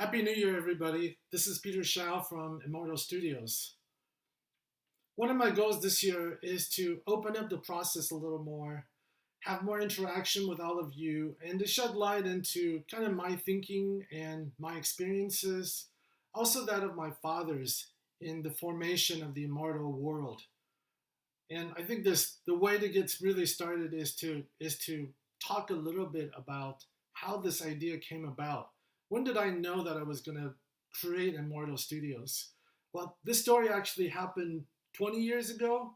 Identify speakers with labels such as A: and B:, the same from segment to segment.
A: Happy New Year, everybody. This is Peter Shiao from Immortal Studios. One of my goals this year is to open up the process a little more, have more interaction with all of you, and to shed light into kind of my thinking and my experiences, also that of my fathers in the formation of the immortal world. And I think the way to get really started is to talk a little bit about how this idea came about. When did I know that I was going to create Immortal Studios? Well, this story actually happened 20 years ago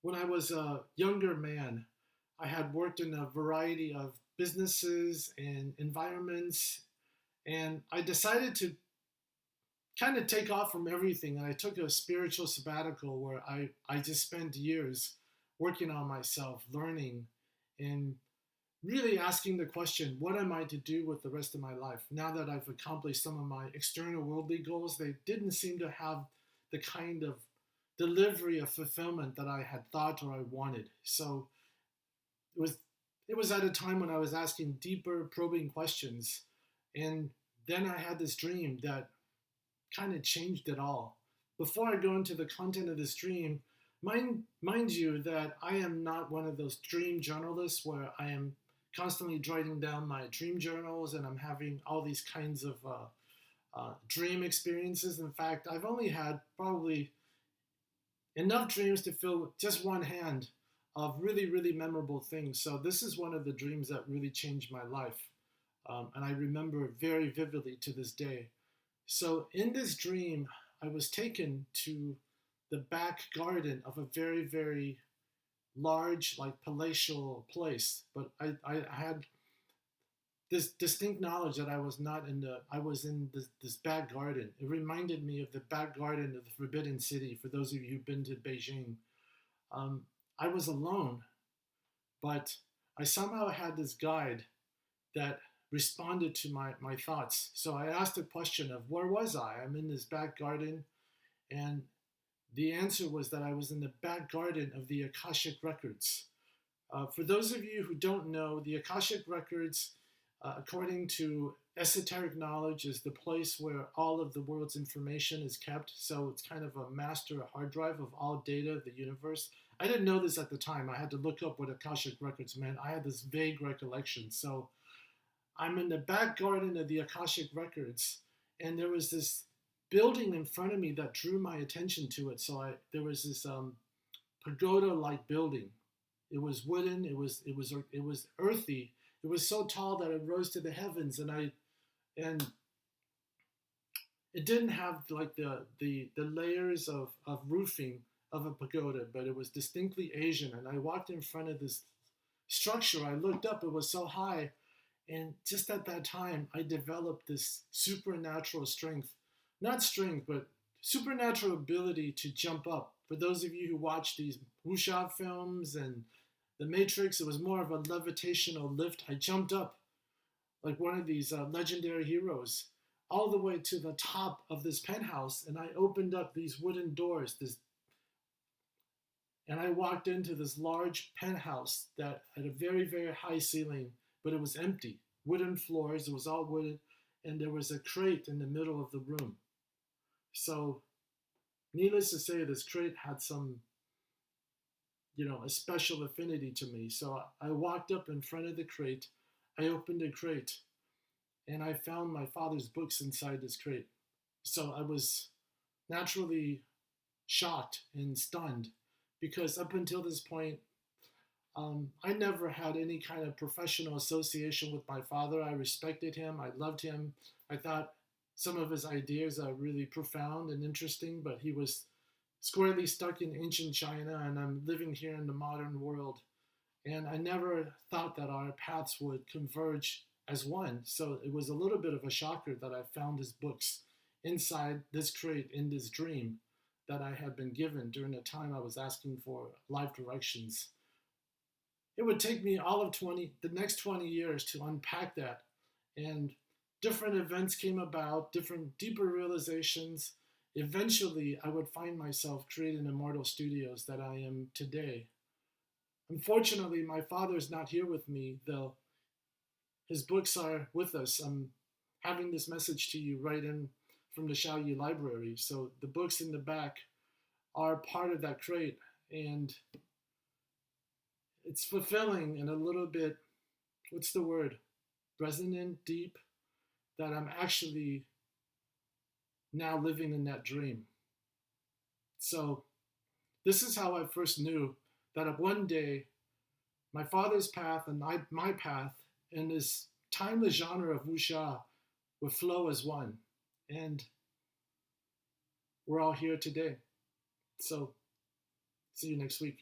A: when I was a younger man. I had worked in a variety of businesses and environments, and I decided to kind of take off from everything. And I took a spiritual sabbatical where I just spent years working on myself, learning, and really asking the question, what am I to do with the rest of my life? Now that I've accomplished some of my external worldly goals, they didn't seem to have the kind of delivery of fulfillment that I had thought or I wanted. So it was it was at a time when I was asking deeper, probing questions. And then I had this dream that kind of changed it all. Before I go into the content of this dream, mind you that I am not one of those dream journalists where I am constantly writing down my dream journals and I'm having all these kinds of dream experiences. In fact, I've only had probably enough dreams to fill just one hand of really, really memorable things. So this is one of the dreams that really changed my life. And I remember it very vividly to this day. So in this dream, I was taken to the back garden of a very, very large, like palatial place. But I had this distinct knowledge that I was in this back garden. It reminded me of the back garden of the Forbidden City, for those of you who've been to Beijing. I was alone, but I somehow had this guide that responded to my thoughts. So I asked the question of where was I? I'm in this back garden, and the answer was that I was in the back garden of the Akashic Records. For those of you who don't know, the Akashic Records, according to esoteric knowledge, is the place where all of the world's information is kept. So it's kind of a master hard drive of all data of the universe. I didn't know this at the time. I had to look up what Akashic Records meant. I had this vague recollection. So I'm in the back garden of the Akashic Records, and there was this building in front of me that drew my attention to it. So there was this pagoda-like building. It was wooden. It was earthy. It was so tall that it rose to the heavens, and it didn't have like the layers of roofing of a pagoda, but it was distinctly Asian. And I walked in front of this structure. I looked up. It was so high. And just at that time, I developed this supernatural strength, not strength, but supernatural ability to jump up. For those of you who watch these wuxia films and The Matrix, it was more of a levitational lift. I jumped up like one of these legendary heroes all the way to the top of this penthouse, and I opened up these wooden doors, and I walked into this large penthouse that had a very, very high ceiling, but it was empty. Wooden floors, it was all wooden, and there was a crate in the middle of the room. So, needless to say, this crate had some, a special affinity to me. So I walked up in front of the crate, I opened the crate, and I found my father's books inside this crate. So I was naturally shocked and stunned because up until this point, I never had any kind of professional association with my father. I respected him. I loved him. I thought some of his ideas are really profound and interesting, but he was squarely stuck in ancient China, and I'm living here in the modern world. And I never thought that our paths would converge as one. So it was a little bit of a shocker that I found his books inside this crate in this dream that I had been given during the time I was asking for life directions. It would take me all of the next 20 years to unpack that. And different events came about, different deeper realizations. Eventually, I would find myself creating Immortal Studios that I am today. Unfortunately, my father is not here with me, though his books are with us. I'm having this message to you right in from the Shiao library. So the books in the back are part of that crate, and it's fulfilling and a little bit, what's the word, resonant, deep, that I'm actually now living in that dream. So this is how I first knew that one day my father's path and my path in this timeless genre of wuxia would flow as one. And we're all here today. So see you next week.